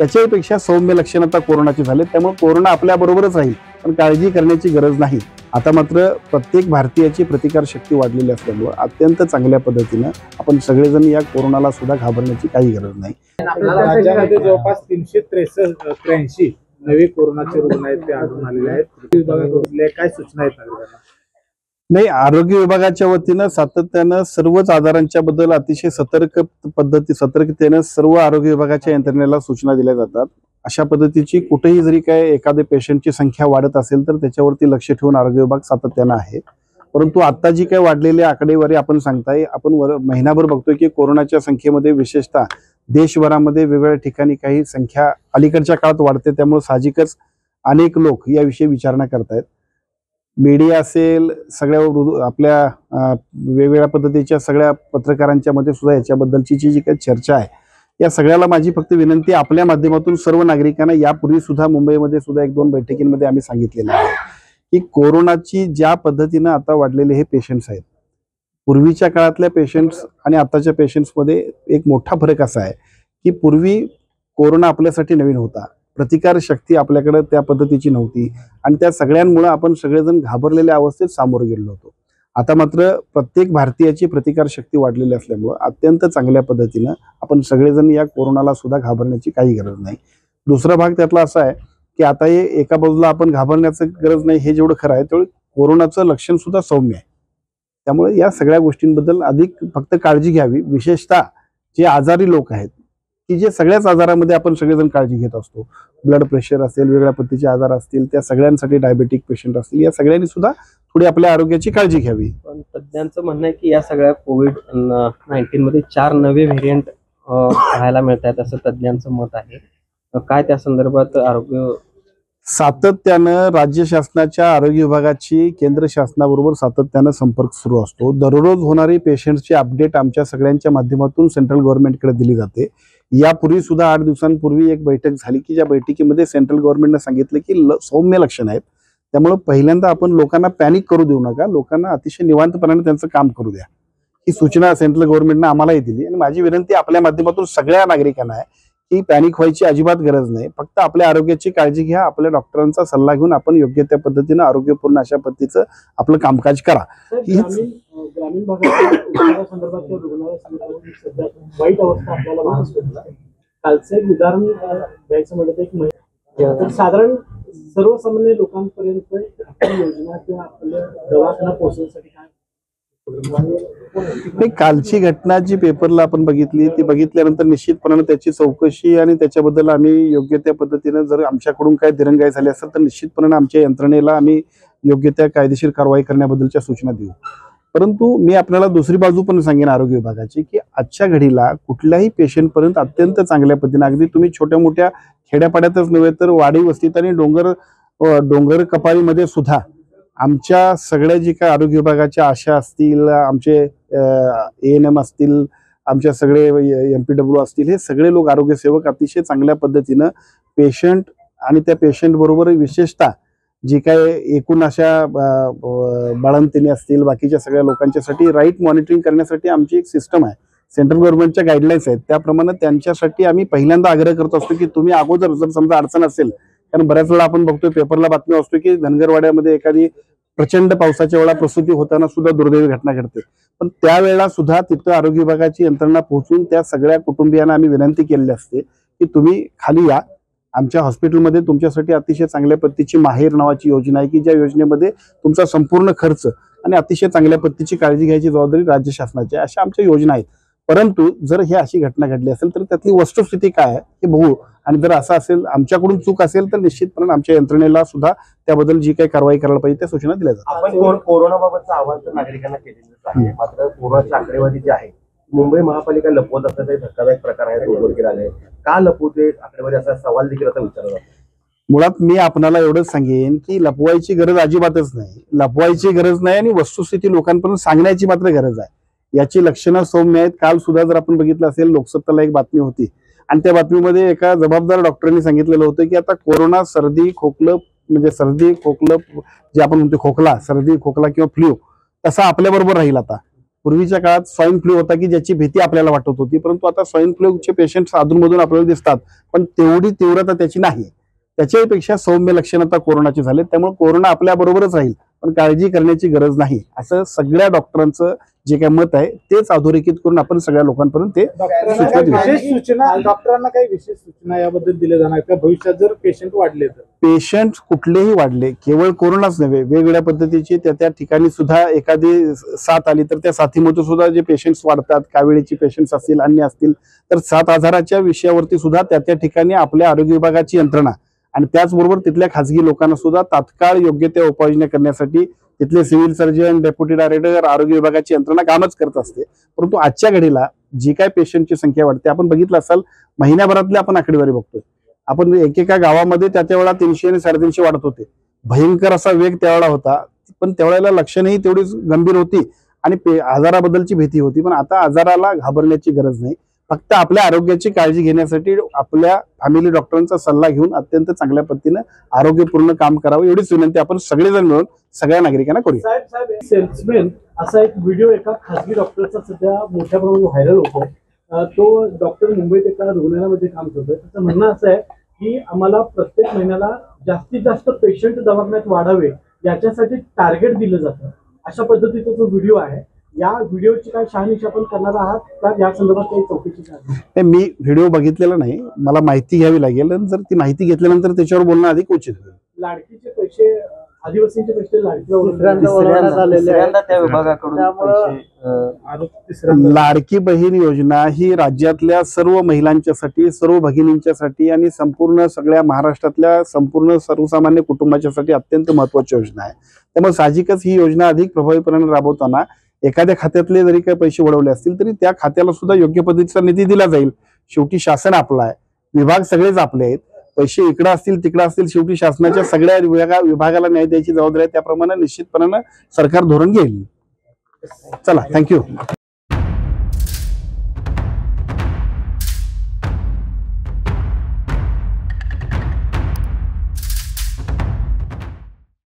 त्याच्यापेक्षा सौम्य लक्षण आता कोरोनाची झाले, त्यामुळे कोरोना आपल्या बरोबरच राहील, पण काळजी करण्याची गरज नाही। आता मात्र प्रत्येक भारतीयाची प्रतिकार शक्ती वाढलेली असल्यामुळे अत्यंत चांगल्या पद्धतीने आपण सगळेजण या कोरोनाला सुद्धा घाबरण्याची काही गरज नाही। राज्यामध्ये जवळपास 383 नवे कोरोनाचे रुग्ण आहेत ते आढळून आलेले आहेत। विभागाकडून काय सूचना आहेत नागरिकांना? नाही, आरोग्य विभागाच्या वतीनं सातत्यानं सर्वच आजारांच्या बद्दल अतिशय सतर्कतेने सर्व आरोग्य विभागाच्या यंत्रणेला सूचना दिल्या जातात। अशा पद्धतीची कुठेही जरी काय एखाद्या पेशंटची संख्या वाढत असेल तर त्याच्यावरती लक्ष ठेवून आरोग्य विभाग सातत्यानं आहे। परंतु आता जी काही वाढलेली आकडेवारी आपण सांगताय, आपण महिनाभर बघतोय की कोरोनाच्या संख्येमध्ये विशेषतः देशभरामध्ये वेगवेगळ्या ठिकाणी काही संख्या अलीकडच्या काळात वाढते, त्यामुळे साहजिकच अनेक लोक याविषयी विचारणा करतायत। मीडिया असेल, सगळ्या आपल्या वेगवेगळ्या पद्धतीच्या सगळ्या पत्रकारांच्या मध्ये सुद्धा याच्याबद्दलची जी काही चर्चा आहे, या सगळ्याला माझी फक्त विनंती आपल्या माध्यमातून सर्व नागरिकांना, यापूर्वी सुद्धा मुंबईमध्ये सुद्धा 1-2 बैठकींमध्ये आम्ही सांगितलेलं आहे की कोरोनाची ज्या पद्धतीनं आता वाढलेले हे पेशंट्स आहेत, पूर्वीच्या काळातल्या पेशंट्स आणि आताच्या पेशंट्समध्ये एक मोठा फरक असा आहे की पूर्वी कोरोना आपल्यासाठी नवीन होता, प्रतिकार शक्ती आपल्याकडे त्या पद्धतीची नव्हती आणि त्या सगळ्यांमुळे आपण सगळेजण घाबरलेल्या अवस्थेत सामोरे गेलो होतो। आता मात्र प्रत्येक भारतीयाची प्रतिकार शक्ती वाढलेली असल्यामुळे अत्यंत चांगल्या पद्धतीने आपण सगळेजण या कोरोनाला सुद्धा घाबरण्याची काही गरज नाही। दुसरा भाग त्यातला असा आहे की आता हे एका बाजूला आपण घाबरण्याची गरज नाही हे जेवढं खरं आहे, तेवढं कोरोनाचं लक्षण सुद्धा सौम्य आहे। त्यामुळे या सगळ्या गोष्टींबद्दल अधिक फक्त काळजी घ्यावी, विशेषतः जे आजारी लोक आहेत की जे सगळ्याच आजारामध्ये आपण सगळेजण काळजी घेत असतो, ब्लड प्रेशर असेल, वेगळ्या पद्धतीचे आजार असतील, त्या सगळ्यांसाठी डायबेटिक पेशंट असतील, या सगळ्यांनी सुद्धा थोडी आपल्या आरोग्याची काळजी घ्यावी। पण तज्ञांचं म्हणणं आहे की या सगळ्या कोविड-19 मध्ये 4 नवे व्हेरियंट पाहायला मिळत आहेत असं तज्ञांचं मत आहे। काय त्या संदर्भात आरोग्य सातत्यानं राज्य शासनाच्या आरोग्य विभागाची केंद्र शासनाबरोबर सातत्यानं संपर्क सुरू असतो। दररोज होणारी पेशंटची अपडेट आमच्या सगळ्यांच्या माध्यमातून सेंट्रल गव्हर्नमेंटकडे दिली जाते। यापूर्वी सुद्धा 8 दिवसांपूर्वी एक बैठक झाली की ज्या बैठकीमध्ये सेंट्रल गव्हर्नमेंटने सांगितलं की सौम्य लक्षण आहेत, त्यामुळे पहिल्यांदा आपण लोकांना पॅनिक करू देऊ नका, लोकांना अतिशय निवांतपणाने त्यांचं काम करू द्या, ही सूचना सेंट्रल गव्हर्नमेंटने आम्हालाही दिली। आणि माझी विनंती आपल्या माध्यमातून सगळ्या नागरिकांना आहे की पॅनिक व्हायची अजिबात गरज नाही, फक्त आपल्या आरोग्याची काळजी घ्या, आपल्या डॉक्टरांचा सल्ला घेऊन आपण योग्य त्या पद्धतीने आरोग्यपूर्ण अशा पद्धतीचं आपलं कामकाज करा। ग्रामीण भागाच्या संदर्भातल्या रुग्णालयासंदर्भात सध्या वाईट अवस्था आपल्याला भासते। कालचं एक उदाहरण द्यायचं म्हटलं तर एक महिला साधारण सर्वसामान्य लोकांपर्यंत आपली योजना किंवा आपल्या दवाखाना पोहोचण्यासाठी काय? कालची घटना जी पेपरला आपण बघितली, ती बघितल्यानंतर निश्चितपणाने त्याची चौकशी आणि त्याच्याबद्दल आम्ही योग्य त्या पद्धतीने जर आमच्याकडून काय दिरंगाई झाली असेल तर निश्चितपणाने आमच्या यंत्रणेला आम्ही योग्य त्या कायदेशीर कारवाई करण्याबद्दलच्या सूचना देऊ। परंतु मी आपल्याला दुसरी बाजू पण सांगेन आरोग्य विभागाची की आजच्या घडीला कुठल्याही पेशंट पर्यंत अत्यंत चांगल्या पद्धतीने, अगदी तुम्ही छोट्या मोठ्या खेड्यापाड्यातच नव्हे तर वाडी वस्तीत आणि डोंगर कपारीमध्ये सुद्धा आमच्या सगळ्या जी काय आरोग्य विभागाच्या आशा असतील, आमचे ANM असतील, आमच्या सगळे MPW असतील, हे सगळे लोक आरोग्यसेवक अतिशय चांगल्या पद्धतीनं पेशंट आणि त्या पेशंट बरोबर विशेषतः जी काय एकूण अशा बाळंतिणी असतील, बाकीच्या सगळ्या लोकांच्यासाठी राईट मॉनिटरिंग करण्यासाठी आमची एक सिस्टम आहे, सेंट्रल गव्हर्नमेंटच्या गाईडलाईन्स आहेत, त्याप्रमाणे त्यांच्यासाठी आम्ही पहिल्यांदा आग्रह करत असतो की तुम्ही अगोदर जर समजा अडचण असेल, कारण बऱ्याच वेळा आपण बघतोय पेपरला बातमी असतो की धनगरवाड्यामध्ये एखादी प्रचंड पावसाच्या वेळा प्रसूती होताना सुद्धा दुर्दैवी घटना घडते, पण त्यावेळेला सुद्धा तिथं आरोग्य विभागाची यंत्रणा पोहोचून त्या सगळ्या कुटुंबियांना आम्ही विनंती केलेली असते की तुम्ही खाली या, आमच्या हॉस्पिटलमध्ये तुमच्यासाठी अतिशय चांगल्या पद्धतीची माहेर नावाची योजना आहे की ज्या योजनेमध्ये तुमचा संपूर्ण खर्च आणि अतिशय चांगल्या पद्धतीची काळजी घ्यायची जबाबदारी राज्य शासनाची, अशा आमच्या योजना आहेत। परंतु जर ही अशी घटना घडली असेल तर त्यातली वस्तुस्थिती काय आहे हे बघू, आणि जर असं असेल आमच्याकडून चूक असेल तर निश्चितपणे आमच्या यंत्रणेला सुद्धा त्याबद्दल जी काही कारवाई करायला पाहिजे त्या सूचना दिल्या जातात। आपण कोरोनाबाबतचं आवाहन तर नागरिकांना केलेलंच आहे, मात्र कोरोनाची आकडेवारी जी आहे मुंबई महापालिका लपवत असल्याचा धक्कादायक प्रकार आहे, उघडकीला आले, का लपवते आकडेवारी असा सवाल देखील आता विचारला जातो। मुळात मी आपणाला एवढंच सांगेन की लपवायची गरज अजिबातच नाही, लपवायची गरज नाही आणि वस्तुस्थिती लोकांपर्यंत सांगण्याची मात्र गरज आहे। याची लक्षणं सौम्य आहेत। काल सुद्धा जर आपण बघितलं असेल लोकसत्ताला एक बातमी होती आणि त्या बातमीमध्ये एका जबाबदार डॉक्टरांनी सांगितलेलं होतं की आता कोरोना सर्दी खोकलं म्हणजे सर्दी खोकलं जे आपण म्हणतो खोकला, सर्दी खोकला किंवा फ्लू तसा आपल्याबरोबर राहील आता, पूर्वीच्या काळात स्वाईन फ्लू होता की ज्याची भीती आपल्याला वाटत होती, परंतु आता स्वाईन फ्लूचे पेशंट अधूनमधून आपल्याला दिसतात, पण तेवढी तीव्रता त्याची नाही. त्याच्यापेक्षा सौम्य लक्षण आता कोरोनाची झाले. त्यामुळे कोरोना आपल्या बरोबरच राहील, पण काळजी करण्याची गरज नाही, असं सगळ्या डॉक्टरांचं जे काही मत आहे तेच अधोरेखित करून आपण सगळ्या लोकांपर्यंत ते सूचना देऊ. डॉक्टरांना काही विशेष सूचना याबद्दल दिल्या जाणार का भविष्यात जर पेशंट वाढले तर? पेशंट कुठलेही वाढले, केवळ कोरोनाच नव्हे, वेगवेगळ्या पद्धतीची त्या ठिकाणी सुद्धा एखादी साथ आली तर त्या साथीमध्ये सुद्धा जे पेशंट्स वाढतात, काविळीची पेशंट्स असतील, अन्य असतील, तर साथ आजाराच्या विषयावरती सुद्धा त्या ठिकाणी आपल्या आरोग्य विभागाची यंत्रणा आणि त्याचबरोबर तिथल्या खासगी लोकांना सुद्धा तात्काळ योग्य त्या उपाययोजना करण्यासाठी तिथले सिव्हिल सर्जन, डेप्युटी डायरेक्टर, आरोग्य विभागाची यंत्रणा कामच करत असते. परंतु आजच्या घडीला जी काय पेशंटची संख्या वाढते, आपण बघितलं असाल महिन्याभरातले आपण आकडेवारी बघतोय. आपण एकेका गावामध्ये त्यावेळेला 300 आणि 350 वाढत होते. भयंकर असा वेग त्यावेळेला होता, पण त्यावेळेला लक्षणही तेवढीच गंभीर होती आणि आजाराबद्दलची भीती होती. पण आता आजाराला घाबरण्याची गरज नाही, फक्त आपल्या आरोग्याची काळजी घेण्यासाठी आपल्या फॅमिली डॉक्टरांचा सल्ला घेऊन अत्यंत चांगल्या पद्धतीनं आरोग्यपूर्ण काम करावं, एवढीच विनंती आपण सगळेजण मिळून सगळ्या नागरिकांना करूया. साहेब सेल्समॅन असा एक व्हिडिओ एका खासगी डॉक्टरचा सध्या मोठ्या प्रमाणात व्हायरल होतो. तो डॉक्टर मुंबईत एका रुग्णालयामध्ये काम करतोय. त्याचं म्हणणं असं आहे की आम्हाला प्रत्येक महिन्याला जास्तीत जास्त पेशंट दवाखान्यात वाढावे याच्यासाठी टार्गेट दिलं जातं, अशा पद्धतीचा जो व्हिडिओ आहे. या व्हिडिओची काय शहानिशा आपण करणार आहात का, या संदर्भात काही चौकशी करणार? मी व्हिडिओ बघितलेला नाही, मला माहिती घ्यावी लागेल आणि जर ती माहिती घेतल्यानंतर त्याच्यावर बोलणं अधिक उचित होईल. लाडकीचे पैसे, आदिवासींचे पैसे तिसऱ्यांदा त्या विभागाकडून लाडकी बहीण योजना ही राज्यातल्या सर्व महिलांच्यासाठी, सर्व भगिनींच्यासाठी आणि संपूर्ण सगळ्या महाराष्ट्रातल्या संपूर्ण सर्वसामान्य कुटुंबाच्यासाठी अत्यंत महत्वाची योजना आहे. त्यामुळे साहजिकच ही योजना अधिक प्रभावीपणे राबवताना एखाद्या खात्यातले जरी काही पैसे वळवले असतील तरी त्या खात्याला सुद्धा योग्य पद्धतीचा निधी दिला जाईल. शेवटी शासन आपलं आहे, विभाग सगळेच आपले आहेत, पैसे इकडे असतील तिकडे असतील, शेवटी शासनाच्या सगळ्या विभागाला न्याय द्यायची जबाबदारी आहे. त्याप्रमाणे निश्चितपणाने सरकार धोरण घेईल. चला, थँक्यू.